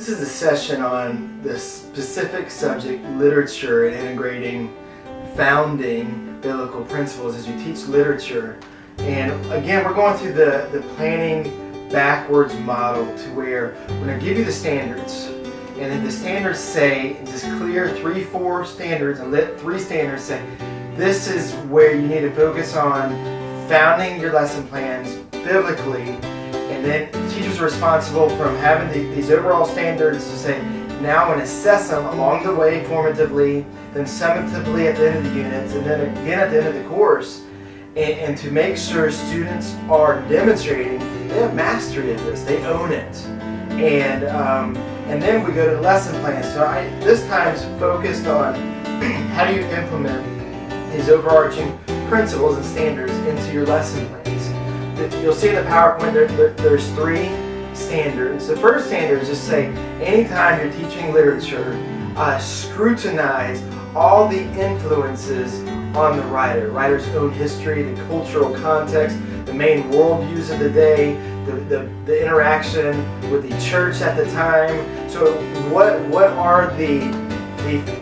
This is a session on the specific subject, literature, and integrating founding biblical principles as you teach literature. And again, we're going through the planning backwards model to where we're going to give you the standards. And then the standards say, just clear 3-4 standards and let 3 standards say, this is where you need to focus on founding your lesson plans biblically. And then teachers are responsible from having these overall standards to say, now I'm going to assess them along the way formatively, then summatively at the end of the units, and then again at the end of the course. And to make sure students are demonstrating they have mastery of this, they own it. And then we go to the lesson plan. So this time's focused on how do you implement these overarching principles and standards into your lesson plans. You'll see in the PowerPoint there's 3 standards. The first standard is just say, anytime you're teaching literature, scrutinize all the influences on the writer's own history, the cultural context, the main worldviews of the day, the interaction with the church at the time. So what are the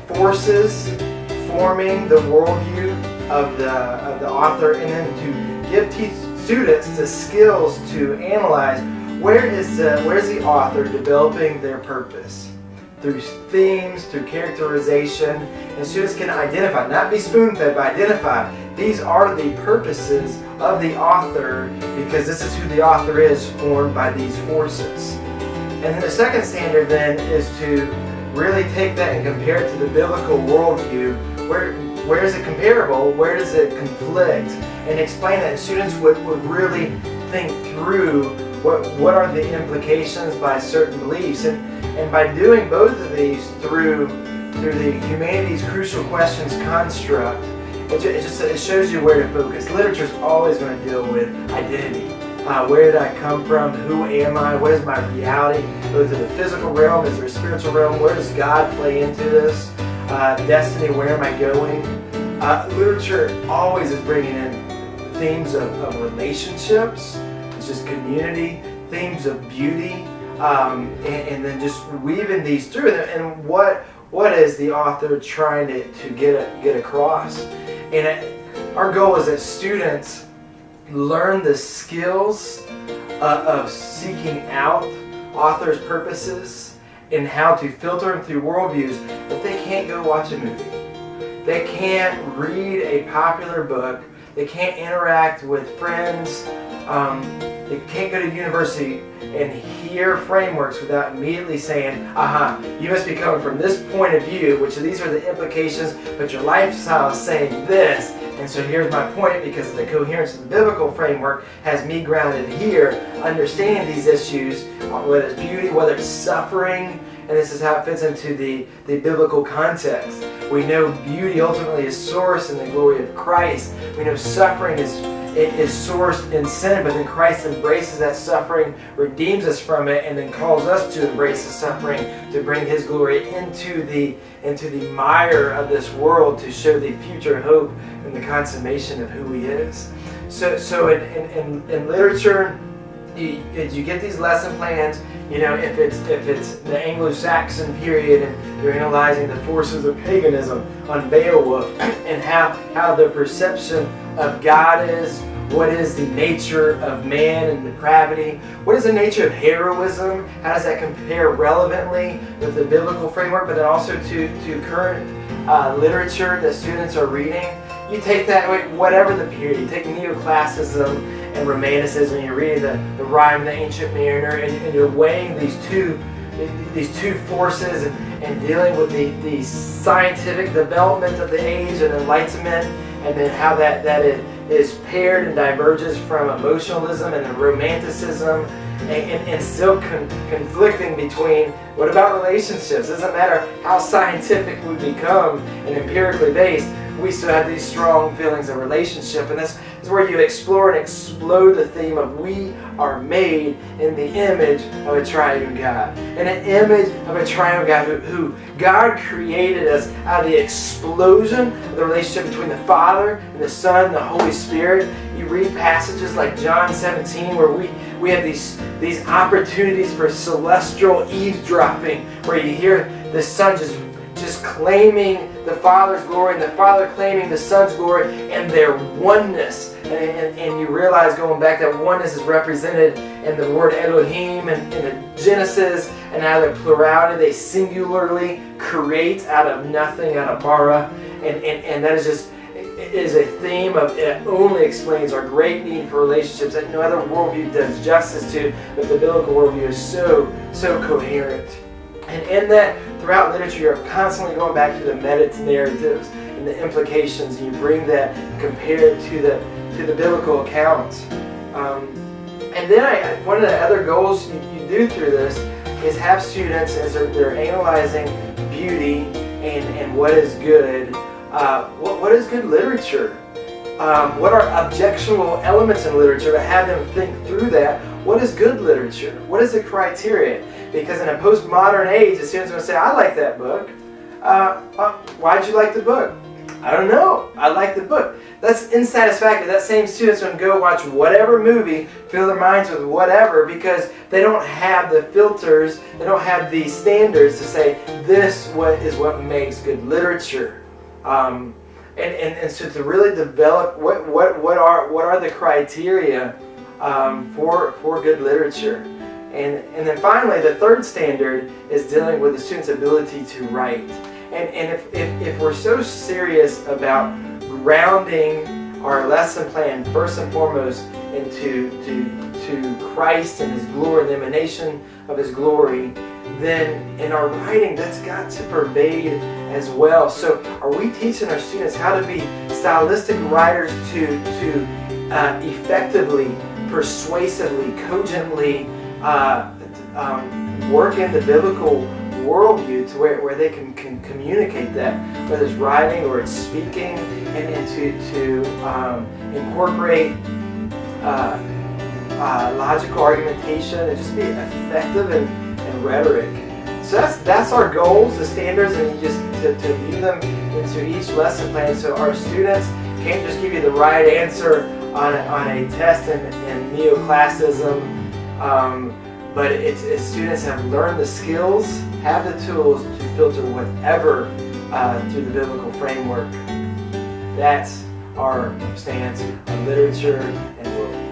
forces forming the worldview of the author, and then to give students the skills to analyze where is the author developing their purpose through themes, through characterization, and students can identify, not be spoon-fed, but identify these are the purposes of the author because this is who the author is, formed by these forces. And then the second standard then is to really take that and compare it to the biblical worldview. Where is it comparable? Where does it conflict? And explain that students would really think through what are the implications by certain beliefs. And by doing both of these through the humanities crucial questions construct, it shows you where to focus. Literature is always going to deal with identity. Where did I come from? Who am I? What is my reality? Both in the physical realm, is there a spiritual realm? Where does God play into this? Destiny, where am I going? Literature always is bringing in themes of relationships, it's just community, themes of beauty, and then just weaving these through. And what is the author trying to get across? And our goal is that students learn the skills of seeking out authors' purposes and how to filter them through worldviews, but they can't go watch a movie. They can't read a popular book. They can't interact with friends. They can't go to university and hear frameworks without immediately saying, you must be coming from this point of view, which these are the implications, but your lifestyle is saying this. And so here's my point, because the coherence of the biblical framework has me grounded here, understanding these issues, whether it's beauty, whether it's suffering, and this is how it fits into the biblical context. We know beauty ultimately is sourced in the glory of Christ. We know suffering is sourced in sin, but then Christ embraces that suffering, redeems us from it, and then calls us to embrace the suffering to bring His glory into the mire of this world to show the future hope and the consummation of who He is. So in literature, you get these lesson plans. If it's the Anglo-Saxon period and you're analyzing the forces of paganism on Beowulf and how the perception of God is, what is the nature of man and depravity, what is the nature of heroism, how does that compare relevantly with the biblical framework, but then also to current literature that students are reading. You take that, whatever the period, you take neoclassicism and romanticism, you're reading the Rime of the Ancient Mariner, and you're weighing these two forces and dealing with the scientific development of the age and enlightenment, and then how that is paired and diverges from emotionalism and romanticism, and still conflicting between what about relationships? It doesn't matter how scientific we become and empirically based, we still have these strong feelings of relationship. And this is where you explore and explode the theme of we are made in the image of a triune God. In an image of a triune God who God created us out of the explosion of the relationship between the Father and the Son and the Holy Spirit. You read passages like John 17 where we have these opportunities for celestial eavesdropping, where you hear the Son just claiming the Father's glory and the Father claiming the Son's glory and their oneness. And you realize, going back, that oneness is represented in the word Elohim and in the Genesis, and out of the plurality they singularly create out of nothing, out of bara. And that is just, it is a theme of, it only explains our great need for relationships that no other worldview does justice to, but the biblical worldview is so coherent. And in that, throughout literature, you're constantly going back to the meta-narratives and the implications, and you bring that compared to the biblical accounts. And then one of the other goals you do through this is have students, as they're analyzing beauty and what is good, what is good literature? What are objectionable elements in literature, to have them think through that. What is good literature? What is the criteria? Because in a postmodern age, the students will say, I like that book. Why'd you like the book? I don't know. I like the book. That's insatisfactory. That same students would go watch whatever movie, fill their minds with whatever, because they don't have the filters, they don't have the standards to say, this is what makes good literature. And so to really develop what are the criteria for good literature. And then finally, the third standard is dealing with the student's ability to write. And if we're so serious about grounding our lesson plan first and foremost into to Christ and His glory, the emanation of His glory, then in our writing, that's got to pervade as well. So are we teaching our students how to be stylistic writers to effectively, persuasively, cogently work in the biblical worldview to where they can communicate that, whether it's writing or it's speaking, and to incorporate logical argumentation and just be effective in rhetoric. So that's our goals, the standards, and you just to view them into each lesson plan, so our students can't just give you the right answer on a test in neoclassicism, but it's students have learned the skills, have the tools to filter whatever through the biblical framework. That's our stance on literature and worldview.